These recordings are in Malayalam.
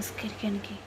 നിസ്കരിക്കുകയാണെങ്കിൽ.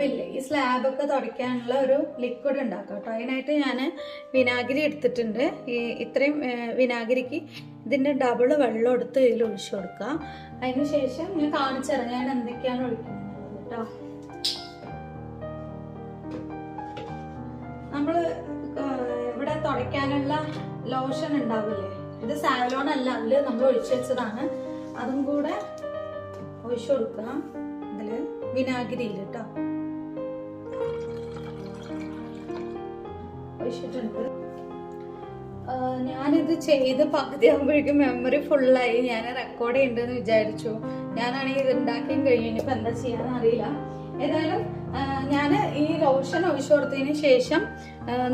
സ്ലാബില്ലേ, ഈ സ്ലാബൊക്കെ തുടയ്ക്കാനുള്ള ഒരു ലിക്വിഡ് ഉണ്ടാക്കാം കേട്ടോ. അതിനായിട്ട് ഞാൻ വിനാഗിരി എടുത്തിട്ടുണ്ട്. ഇത്രയും വിനാഗിരിക്ക് ഇതിൻ്റെ ഡബിള് വെള്ളം എടുത്ത് ഇതിൽ ഒഴിച്ചു കൊടുക്കുക. അതിന് ശേഷം ഞാൻ കാണിച്ചുതരാം ഞാൻ എന്തൊക്കെയാണ് ഒഴിക്കുന്നത് കേട്ടോ. നമ്മൾ ഇവിടെ തുടയ്ക്കാനുള്ള ലോഷൻ ഉണ്ടാവില്ലേ, ഇത് സാവലോൺ അല്ല, അതിൽ നമ്മൾ ഒഴിച്ചു വെച്ചതാണ്. അതും കൂടെ ഒഴിച്ചു കൊടുക്കുക ഇതില് വിനാഗിരിയിൽ കേട്ടോ. ഒഴിച്ചിട്ടുണ്ട്. ഞാനിത് ചെയ്ത് പകുതിയാകുമ്പോഴേക്കും മെമ്മറി ഫുള്ളായി. ഞാൻ റെക്കോർഡ് ചെയ്യണ്ടെന്ന് വിചാരിച്ചു. ഞാനാണെങ്കിൽ ഇത് ഉണ്ടാക്കിയും കഴിഞ്ഞു. ഇനിയിപ്പോൾ എന്താ ചെയ്യാന്ന് അറിയില്ല. ഏതായാലും ഞാൻ ഈ ലോഷൻ ഒഴിച്ചു കൊടുത്തതിന് ശേഷം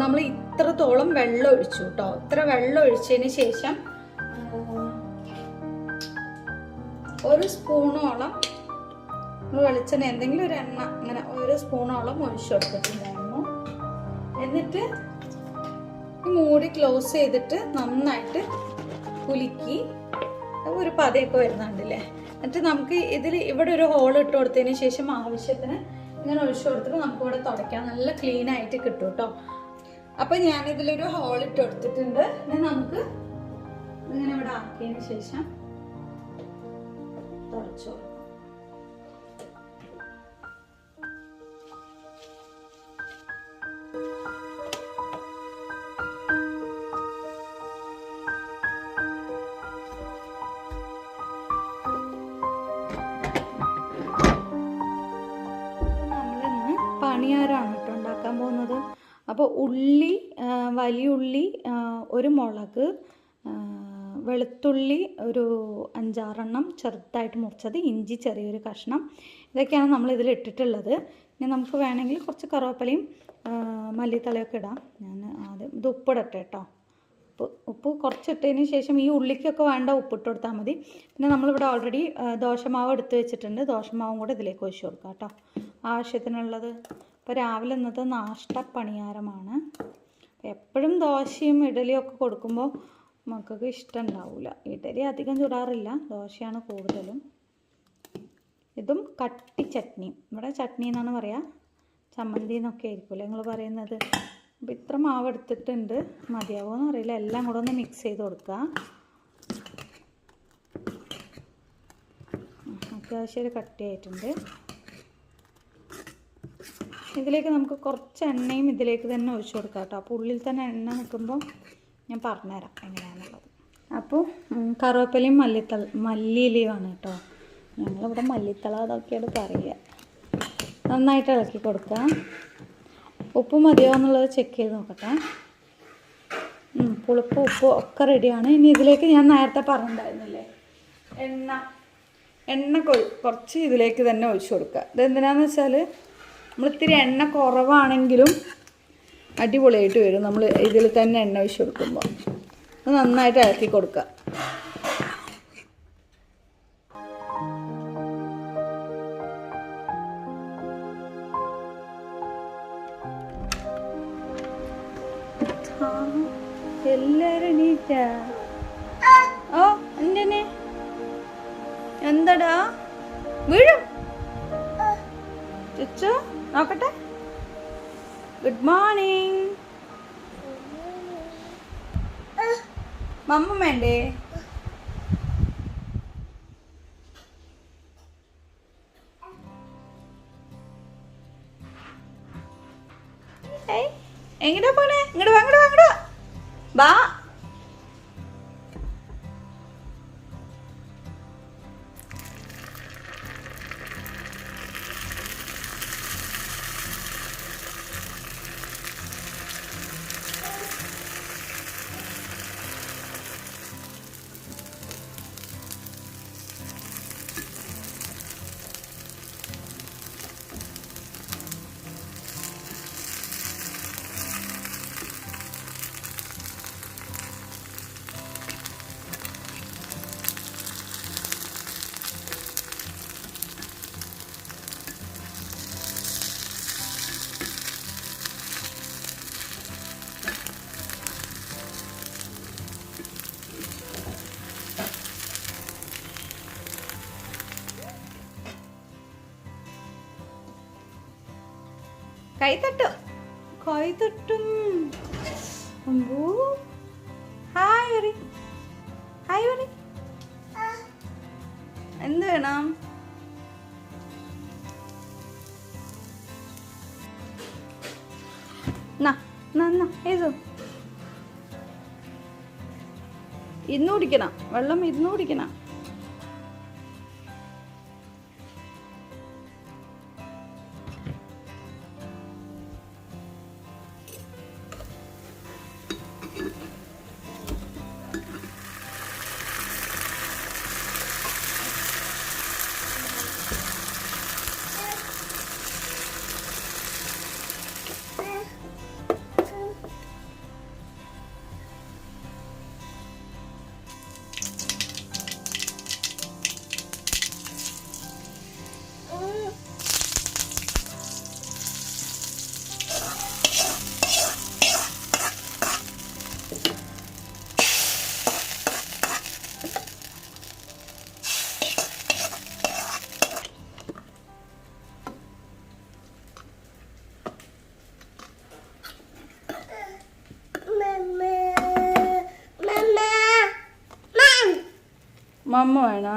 നമ്മൾ ഇത്രത്തോളം വെള്ളം ഒഴിച്ചു കേട്ടോ. ഇത്ര വെള്ളം ഒഴിച്ചതിന് ശേഷം ഒരു സ്പൂണോളം വെളിച്ചെണ്ണ എന്തെങ്കിലും ഒരു എണ്ണ ഇങ്ങനെ ഒരു സ്പൂണോളം ഒഴിച്ചു കൊടുത്തിട്ടുണ്ടായിരുന്നു. എന്നിട്ട് മൂടി ക്ലോസ് ചെയ്തിട്ട് നന്നായിട്ട് കുലുക്കി ഒരു പതയൊക്കെ വരുന്നുണ്ടല്ലേ. എന്നിട്ട് നമുക്ക് ഇതിൽ ഇവിടെ ഒരു ഹോൾ ഇട്ട് കൊടുത്തതിന് ശേഷം ആവശ്യത്തിന് ഇങ്ങനെ ഒഴിച്ചു കൊടുത്തിട്ട് നമുക്ക് ഇവിടെ തുടയ്ക്കാം. നല്ല ക്ലീൻ ആയിട്ട് കിട്ടും കേട്ടോ. അപ്പൊ ഞാനിതിലൊരു ഹോൾ ഇട്ട് കൊടുത്തിട്ടുണ്ട്. ഇനി നമുക്ക് ഇങ്ങനെ ഇവിടെ ആക്കിയതിന് ശേഷം തുടച്ചു കൊടുക്കാം. പണിയാരാണ് കേട്ടോ ഉണ്ടാക്കാൻ പോകുന്നത്. അപ്പോൾ ഉള്ളി, വലിയ ഉള്ളി, ഒരു മുളക്, വെളുത്തുള്ളി ഒരു 5-6 ചെറുതായിട്ട് മുറിച്ചത്, ഇഞ്ചി ചെറിയൊരു കഷ്ണം, ഇതൊക്കെയാണ് നമ്മൾ ഇതിൽ ഇട്ടിട്ടുള്ളത്. ഇനി നമുക്ക് വേണമെങ്കിൽ കുറച്ച് കറിവേപ്പിലയും മല്ലിത്തലയൊക്കെ ഇടാം. ഞാൻ ആദ്യം ഇത് ഉപ്പിടട്ടെ കേട്ടോ. ഉപ്പ് കുറച്ചിട്ടതിന് ശേഷം ഈ ഉള്ളിക്കൊക്കെ വേണ്ട ഉപ്പിട്ട് കൊടുത്താൽ മതി. പിന്നെ നമ്മളിവിടെ ഓൾറെഡി ദോശമാവ് എടുത്ത് വെച്ചിട്ടുണ്ട്. ദോശമാവും കൂടെ ഇതിലേക്ക് ഒഴിച്ചു കൊടുക്കാം കേട്ടോ, ആവശ്യത്തിനുള്ളത്. ഇപ്പോൾ രാവിലെ ഇന്നത്തെ നാഷ്ട പണിയാരമാണ്. എപ്പോഴും ദോശയും ഇഡലിയും ഒക്കെ കൊടുക്കുമ്പോൾ മക്കൾക്ക് ഇഷ്ടം ഉണ്ടാവില്ല. ഇഡലി അധികം ചുടാറില്ല, ദോശയാണ് കൂടുതലും. ഇതും കട്ടി ചട്നി, ഇവിടെ ചട്നി എന്നാണ് പറയുക, ചമ്മന്തി എന്നൊക്കെ ആയിരിക്കുമല്ലോ നിങ്ങൾ പറയുന്നത്. അപ്പോൾ ഇത്ര മാവ് എടുത്തിട്ടുണ്ട്, മതിയാവുമെന്ന് അറിയില്ല. എല്ലാം കൂടെ ഒന്ന് മിക്സ് ചെയ്ത് കൊടുക്കുക. അത്യാവശ്യം ഒരു കട്ടിയായിട്ടുണ്ട്. ഇതിലേക്ക് നമുക്ക് കുറച്ച് എണ്ണയും ഇതിലേക്ക് തന്നെ ഒഴിച്ചു കൊടുക്കാം കേട്ടോ. അപ്പോൾ ഉള്ളിൽ തന്നെ എണ്ണ നിൽക്കുമ്പോൾ ഞാൻ പറഞ്ഞുതരാം എങ്ങനെയാണെന്നുള്ളത്. അപ്പോൾ കറിവേപ്പിലയും മല്ലിയിലയുമാണ് കേട്ടോ. ഞങ്ങളിവിടെ മല്ലിത്തള അതൊക്കെയാണ് പറയുക. നന്നായിട്ട് ഇളക്കി കൊടുക്കുക. ഉപ്പ് മതിയോ എന്നുള്ളത് ചെക്ക് ചെയ്ത് നോക്കട്ടെ. പുളിപ്പ് ഉപ്പ് ഒക്കെ റെഡിയാണ്. ഇനി ഇതിലേക്ക് ഞാൻ നേരത്തെ പറഞ്ഞിട്ടുണ്ടായിരുന്നില്ലേ എണ്ണ കുറച്ച് ഇതിലേക്ക് തന്നെ ഒഴിച്ചു കൊടുക്കുക. ഇതെന്തിനാന്ന് വെച്ചാൽ നമ്മളിത്തിരി എണ്ണ കുറവാണെങ്കിലും അടിപൊളിയായിട്ട് വരും നമ്മൾ ഇതിൽ തന്നെ എണ്ണ ഒഴിച്ചു കൊടുക്കുമ്പോൾ. അത് നന്നായിട്ട് ഇളക്കി കൊടുക്കുക. എല്ലാരും എണീറ്റാ? ഓ എന്തിനെ എന്താടാ വീഴും ചുച്ചു നോക്കട്ടെ. Good morning. മമ്മ വേണ്ടേ? എങ്ങോട്ടാ പോണേ? ഇങ്ങോട്ട് വാ, ഇങ്ങോട്ട് വാ, ഇങ്ങോട്ട് വാ. കൈ തട്ടും. ഹായ് വരി, ഹായ് വരി. എന്ത് വേണം? ഇന്ന് കുടിക്കണം വെള്ളം, ഇന്ന് കുടിക്കണം. മമ്മ വേണോ?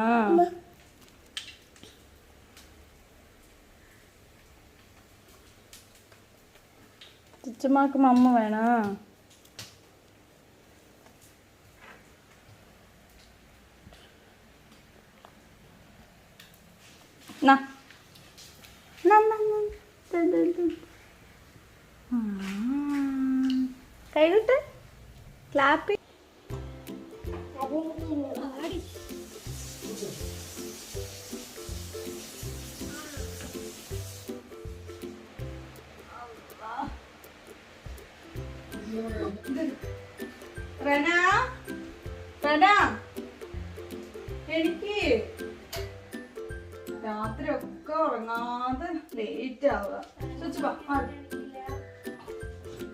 ചിച്ചമ്മക്ക് മമ്മ വേണോ? കൈവിട്ട് ക്ലാപ്പ്. എനിക്ക് രാത്രി ഒക്കെ ഉറങ്ങാതെ ലേറ്റ് ആവുക.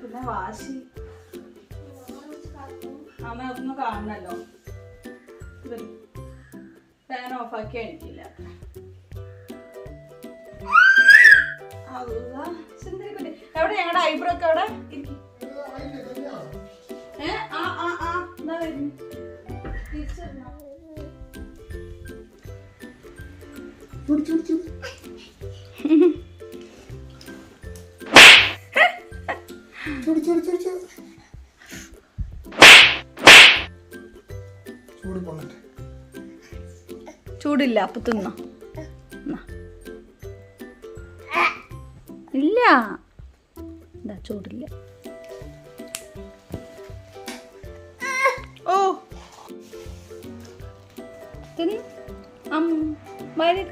പിന്നെ വാശി. അമ്മ അതൊന്നും കാണണല്ലോ. ഫാൻ ഓഫാക്കി എണിക്കില്ല. എവിടെ ഞങ്ങളുടെ ഐബ്രോ ഒക്കെ അവിടെ? ചൂടില്ല അപ്പൊ തിന്നോ? ഇല്ല, എന്താ ചൂടില്ല. ഓ തിന്ന് വയറി.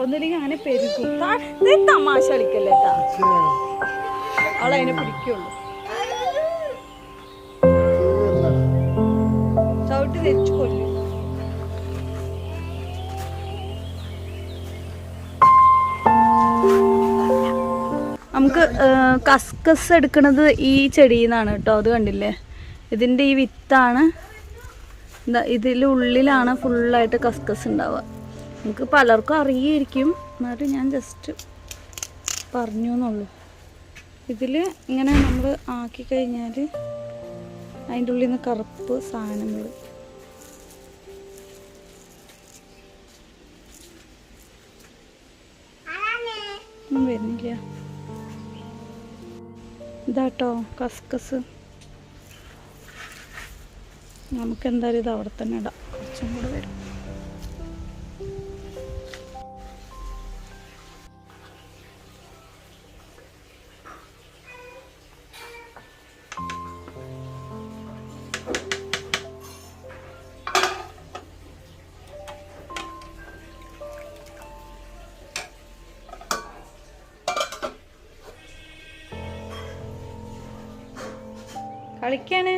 ഒന്നില്ലെങ്കിൽ അങ്ങനെ പെരുകും. തമാശ കളിക്കല്ലേ അവളതിനെ പിടിക്കുള്ളൂ. ചവിട്ടി തെച്ചു കൊല്ലും. നമുക്ക് കസ്കസ് എടുക്കുന്നത് ഈ ചെടിയിൽ നിന്നാണ് കേട്ടോ. അത് കണ്ടില്ലേ, ഇതിൻ്റെ ഈ വിത്താണ്. ഇതിലുള്ളിലാണ് ഫുള്ളായിട്ട് കസ്കസ് ഉണ്ടാവുക. നമുക്ക് പലർക്കും അറിയായിരിക്കും, എന്നാലും ഞാൻ ജസ്റ്റ് പറഞ്ഞു എന്നുള്ളൂ. ഇതിൽ ഇങ്ങനെ നമ്മൾ ആക്കി കഴിഞ്ഞാൽ അതിൻ്റെ ഉള്ളിൽ നിന്ന് കറുപ്പ് സാധനങ്ങൾ ഒന്നും വരുന്നില്ല. ഇതാട്ടോ കസ്കസ്. നമുക്ക് എന്തായാലും ഇത് അവിടെ തന്നെ ഇടാം, കുറച്ചും കൂടെ വരും. കളിക്കാണ്.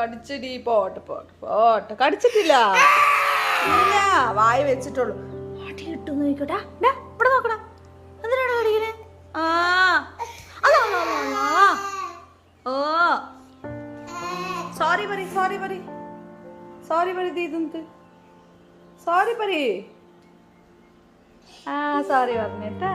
കടിച്ചടി. പോട്ടെ പോട്ടെ പോട്ടെ, കടിച്ചിട്ടില്ല. ഇല്ല, വായ വെച്ചിട്ടുള്ളൂ. അടി കിട്ടും നോക്കട്ടെ. ഇവിടെ നോക്കടാ, എന്തിനാണ് കടിക്കണേ? ആ ഓ സോറി പറ, സോറി പറ, സോറി പറ. ഇതെന്ത് സോറി പറ. ആ സോറി പറഞ്ഞേട്ടാ.